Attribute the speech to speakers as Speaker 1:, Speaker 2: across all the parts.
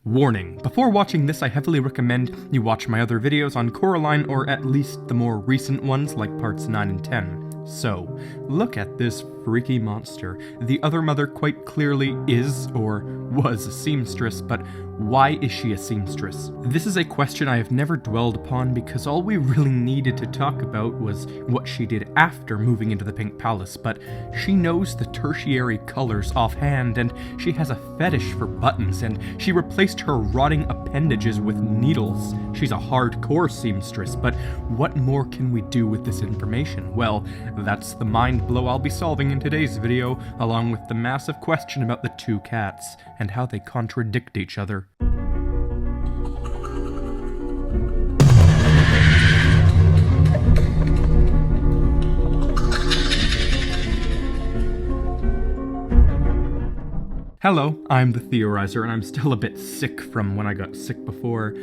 Speaker 1: Warning, before watching this I heavily recommend you watch my other videos on Coraline, or at least the more recent ones like parts 9 and 10. So, look at this freaky monster. The other mother quite clearly is, or was, a seamstress, but why is she a seamstress? This is a question I have never dwelled upon because all we really needed to talk about was what she did after moving into the Pink Palace, but she knows the tertiary colors offhand, and she has a fetish for buttons, and she replaced her rotting appendages with needles. She's a hardcore seamstress, but what more can we do with this information? Well, that's the mind blow I'll be solving in today's video, along with the massive question about the two cats, and how they contradict each other. Hello, I'm the Theorizer, and I'm still a bit sick from when I got sick before,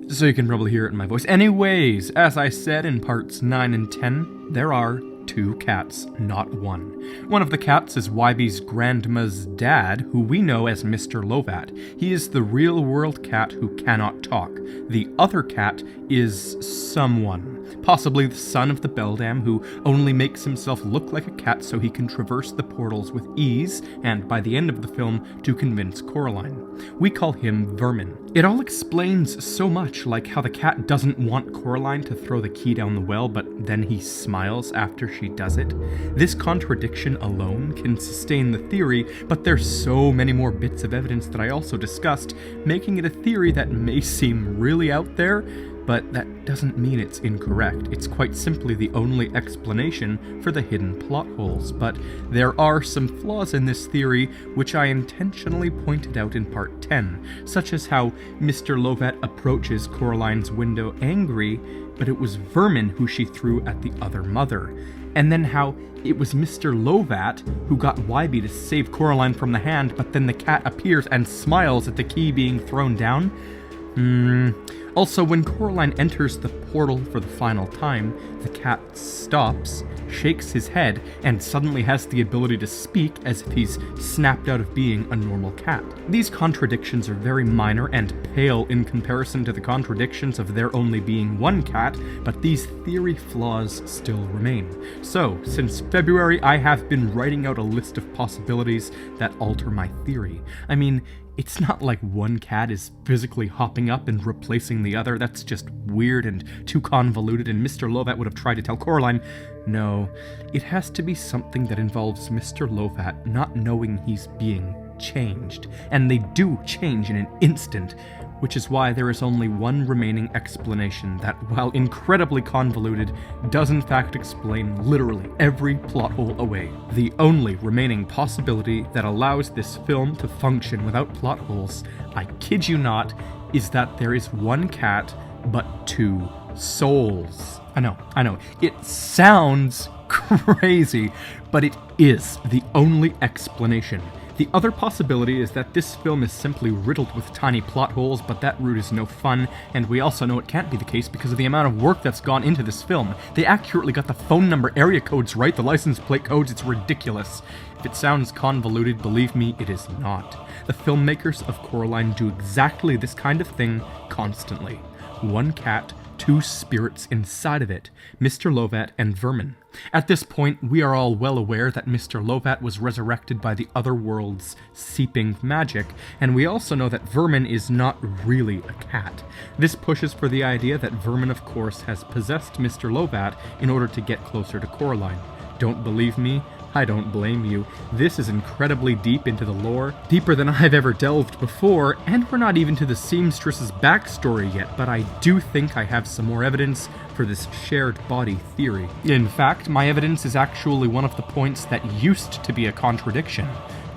Speaker 1: so you can probably hear it in my voice. Anyways, as I said in parts 9 and 10, there are two cats, not one. One of the cats is Wybie's grandma's dad, who we know as Mr. Lovat. He is the real-world cat who cannot talk. The other cat is someone, possibly the son of the beldam, who only makes himself look like a cat so he can traverse the portals with ease, and by the end of the film, to convince Coraline. We call him Vermin. It all explains so much, like how the cat doesn't want Coraline to throw the key down the well, but then he smiles after she does it. This contradiction alone can sustain the theory, but there's so many more bits of evidence that I also discussed, making it a theory that may seem really out there, but that doesn't mean it's incorrect. It's quite simply the only explanation for the hidden plot holes, but there are some flaws in this theory which I intentionally pointed out in part 10, such as how Mr. Lovat approaches Coraline's window angry, but it was Vermin who she threw at the other mother, and then how it was Mr. Lovat who got Wybie to save Coraline from the hand, but then the cat appears and smiles at the key being thrown down. Also, when Coraline enters the portal for the final time, the cat stops, shakes his head, and suddenly has the ability to speak as if he's snapped out of being a normal cat. These contradictions are very minor and pale in comparison to the contradictions of there only being one cat, but these theory flaws still remain. So, since February, I have been writing out a list of possibilities that alter my theory. I mean, it's not like one cat is physically hopping up and replacing the other. That's just weird and too convoluted, and Mr. Lovat would have tried to tell Coraline. No, it has to be something that involves Mr. Lovat not knowing he's being changed. And they do change in an instant, which is why there is only one remaining explanation that, while incredibly convoluted, does in fact explain literally every plot hole away. The only remaining possibility that allows this film to function without plot holes, I kid you not, is that there is one cat, but two souls. I know, it sounds crazy, but it is the only explanation. The other possibility is that this film is simply riddled with tiny plot holes, but that route is no fun, and we also know it can't be the case because of the amount of work that's gone into this film. They accurately got the phone number area codes right, the license plate codes, it's ridiculous. If it sounds convoluted, believe me, it is not. The filmmakers of Coraline do exactly this kind of thing constantly. One cat, two spirits inside of it, Mr. Lovat and Vermin. At this point, we are all well aware that Mr. Lovat was resurrected by the other world's seeping magic, and we also know that Vermin is not really a cat. This pushes for the idea that Vermin, of course, has possessed Mr. Lovat in order to get closer to Coraline. Don't believe me? I don't blame you. This is incredibly deep into the lore, deeper than I've ever delved before, and we're not even to the seamstress's backstory yet, but I do think I have some more evidence for this shared body theory. In fact, my evidence is actually one of the points that used to be a contradiction: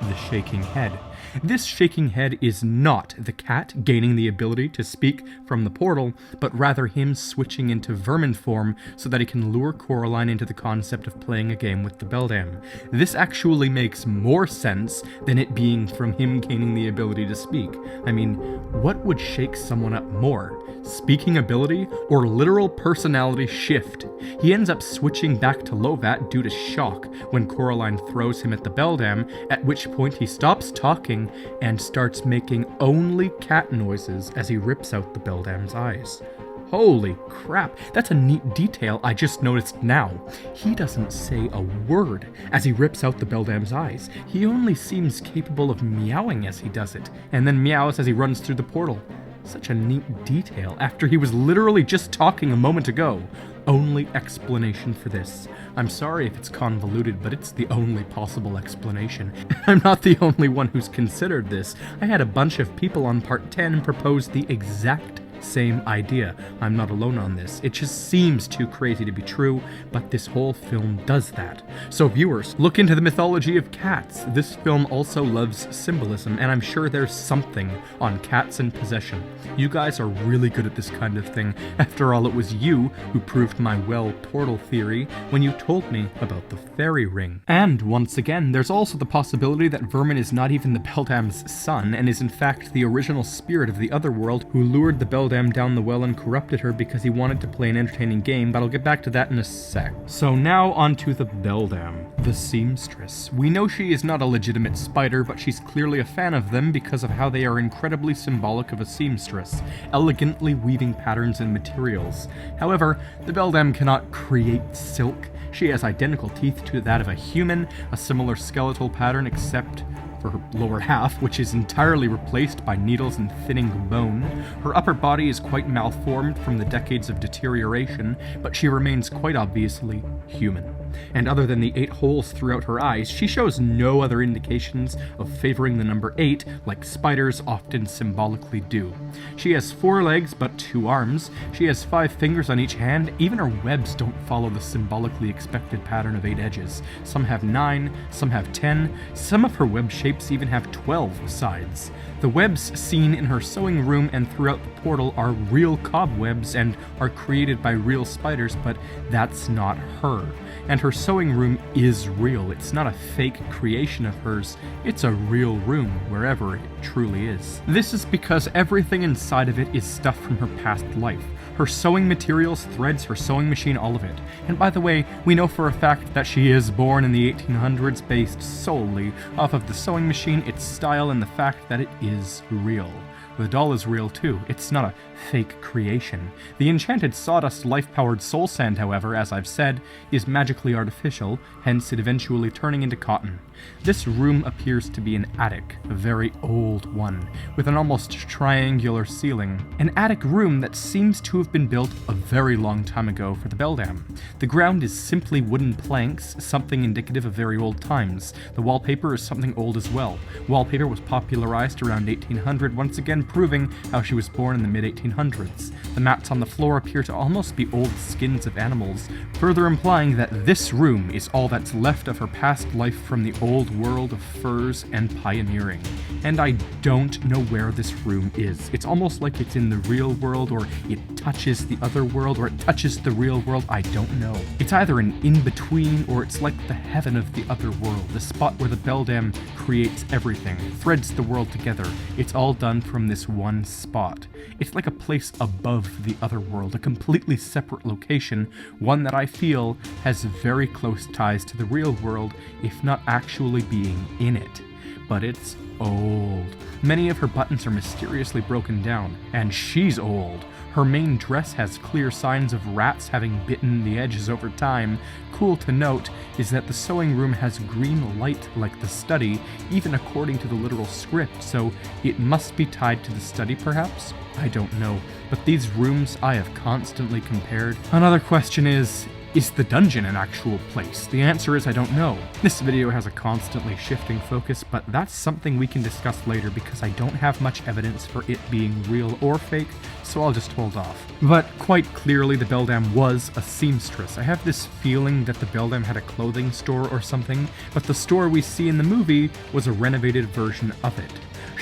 Speaker 1: the shaking head. This shaking head is not the cat gaining the ability to speak from the portal, but rather him switching into vermin form so that he can lure Coraline into the concept of playing a game with the beldam. This actually makes more sense than it being from him gaining the ability to speak. I mean, what would shake someone up more? Speaking ability or literal personality shift? He ends up switching back to Lovat due to shock when Coraline throws him at the beldam, at which point he stops talking down and starts making only cat noises as he rips out the beldam's eyes. Holy crap, that's a neat detail I just noticed now. He doesn't say a word as he rips out the beldam's eyes. He only seems capable of meowing as he does it, and then meows as he runs through the portal. Such a neat detail after he was literally just talking a moment ago. Only explanation for this. I'm sorry if it's convoluted, but it's the only possible explanation. I'm not the only one who's considered this. I had a bunch of people on part 10 propose the exact same idea. I'm not alone on this. It just seems too crazy to be true, but this whole film does that. So viewers, look into the mythology of cats. This film also loves symbolism, and I'm sure there's something on cats and possession. You guys are really good at this kind of thing. After all, it was you who proved my portal theory when you told me about the fairy ring. And once again, there's also the possibility that Vermin is not even the beldam's son, and is in fact the original spirit of the other world who lured the beldam down the well and corrupted her because he wanted to play an entertaining game, but I'll get back to that in a sec. So now onto the beldam, the Seamstress. We know she is not a legitimate spider, but she's clearly a fan of them because of how they are incredibly symbolic of a seamstress, elegantly weaving patterns and materials. However, the beldam cannot create silk. She has identical teeth to that of a human, a similar skeletal pattern except for her lower half, which is entirely replaced by needles and thinning bone. Her upper body is quite malformed from the decades of deterioration, but she remains quite obviously human. And other than the 8 holes throughout her eyes, she shows no other indications of favoring the number 8, like spiders often symbolically do. She has 4 legs but 2 arms. She has 5 fingers on each hand. Even her webs don't follow the symbolically expected pattern of 8 edges. Some have 9, some have 10, some of her web shapes even have 12 sides. The webs seen in her sewing room and throughout the portal are real cobwebs and are created by real spiders, but that's not her. And her sewing room is real. It's not a fake creation of hers. It's a real room, wherever it truly is. This is because everything inside of it is stuff from her past life. Her sewing materials, threads, her sewing machine, all of it. And by the way, we know for a fact that she is born in the 1800s based solely off of the sewing machine, its style, and the fact that it is real. The doll is real too. It's not a fake creation. The enchanted sawdust life-powered soul sand, however, as I've said, is magically artificial, hence it eventually turning into cotton. This room appears to be an attic, a very old one, with an almost triangular ceiling. An attic room that seems to have been built a very long time ago for the beldam. The ground is simply wooden planks, something indicative of very old times. The wallpaper is something old as well. Wallpaper was popularized around 1800, once again proving how she was born in the mid-1800s. The mats on the floor appear to almost be old skins of animals, further implying that this room is all that's left of her past life from the old world of furs and pioneering. And I don't know where this room is. It's almost like it's in the real world, or it touches the other world, or it touches the real world. I don't know. It's either an in-between, or it's like the heaven of the other world, the spot where the beldam creates everything, threads the world together. It's all done from this one spot. It's like a place above the other world, a completely separate location, one that I feel has very close ties to the real world, if not actually being in it. But it's old. Many of her buttons are mysteriously broken down, and she's old. Her main dress has clear signs of rats having bitten the edges over time. Cool to note is that the sewing room has green light like the study, even according to the literal script, so it must be tied to the study perhaps? I don't know, but these rooms I have constantly compared. Another question is the dungeon an actual place? The answer is I don't know. This video has a constantly shifting focus, but that's something we can discuss later because I don't have much evidence for it being real or fake, so I'll just hold off. But quite clearly the beldam was a seamstress. I have this feeling that the beldam had a clothing store or something, but the store we see in the movie was a renovated version of it.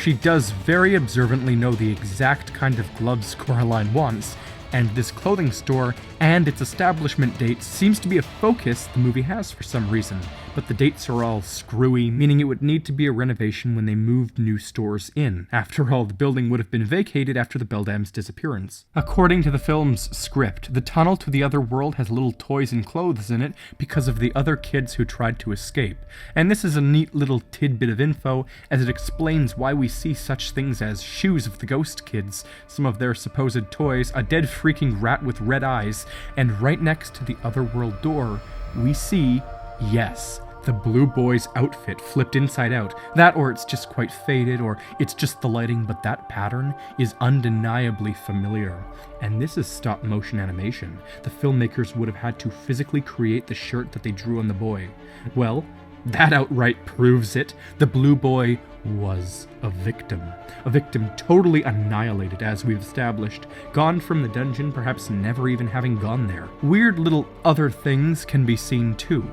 Speaker 1: She does very observantly know the exact kind of gloves Coraline wants, and this clothing store and its establishment date seems to be a focus the movie has for some reason. but the dates are all screwy, meaning it would need to be a renovation when they moved new stores in. After all, the building would have been vacated after the Beldam's disappearance. According to the film's script, the tunnel to the other world has little toys and clothes in it because of the other kids who tried to escape. And this is a neat little tidbit of info, as it explains why we see such things as shoes of the ghost kids, some of their supposed toys, a dead freaking rat with red eyes, and right next to the otherworld door, we see, yes, the blue boy's outfit flipped inside out. That, or it's just quite faded, or it's just the lighting, but that pattern is undeniably familiar. And this is stop motion animation. The filmmakers would have had to physically create the shirt that they drew on the boy. Well, that outright proves it. The blue boy was a victim. A victim totally annihilated, as we've established. Gone from the dungeon, perhaps never even having gone there. Weird little other things can be seen too.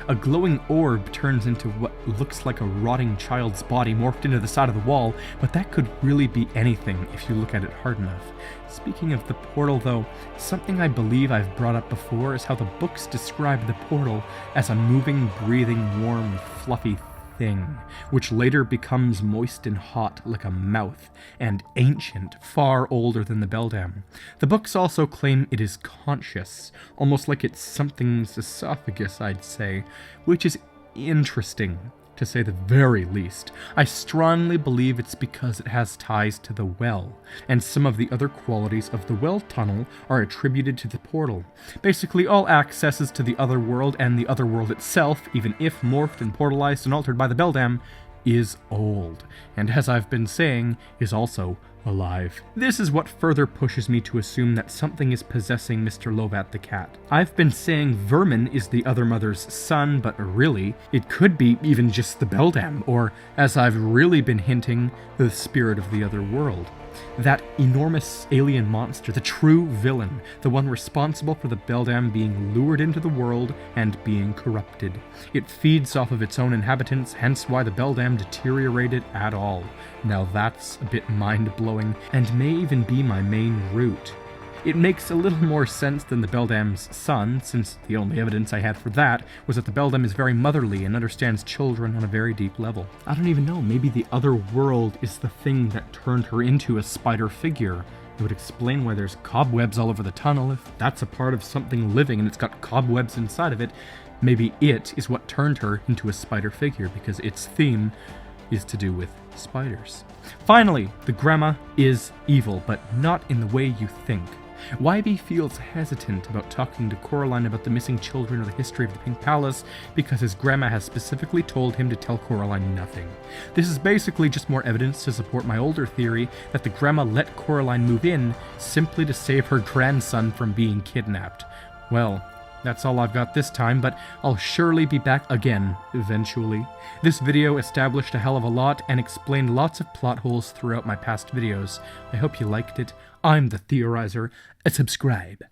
Speaker 1: A glowing orb turns into what looks like a rotting child's body morphed into the side of the wall, but that could really be anything if you look at it hard enough. Speaking of the portal though, something I believe I've brought up before is how the books describe the portal as a moving, breathing, warm, fluffy thing, which later becomes moist and hot like a mouth, and ancient, far older than the Beldam. The books also claim it is conscious, almost like it's something's esophagus, I'd say, which is interesting, to say the very least. I strongly believe it's because it has ties to the well, and some of the other qualities of the well tunnel are attributed to the portal. Basically, all accesses to the other world and the other world itself, even if morphed and portalized and altered by the Beldam, is old, and as I've been saying, is also alive. This is what further pushes me to assume that something is possessing Mr. Lovat the cat. I've been saying Vermin is the other mother's son, but really, it could be even just the Beldam, or, as I've really been hinting, the spirit of the other world. That enormous alien monster, the true villain, the one responsible for the Beldam being lured into the world and being corrupted. It feeds off of its own inhabitants, hence why the Beldam deteriorated at all. Now that's a bit mind-blowing, and may even be my main route. It makes a little more sense than the Beldam's son, since the only evidence I had for that was that the Beldam is very motherly and understands children on a very deep level. I don't even know, maybe the other world is the thing that turned her into a spider figure. It would explain why there's cobwebs all over the tunnel. If that's a part of something living and it's got cobwebs inside of it, maybe it is what turned her into a spider figure, because its theme is to do with spiders. Finally, the grandma is evil, but not in the way you think. YB feels hesitant about talking to Coraline about the missing children or the history of the Pink Palace because his grandma has specifically told him to tell Coraline nothing. This is basically just more evidence to support my older theory that the grandma let Coraline move in simply to save her grandson from being kidnapped. Well, that's all I've got this time, but I'll surely be back again, eventually. This video established a hell of a lot and explained lots of plot holes throughout my past videos. I hope you liked it. I'm the Theorizer. Subscribe.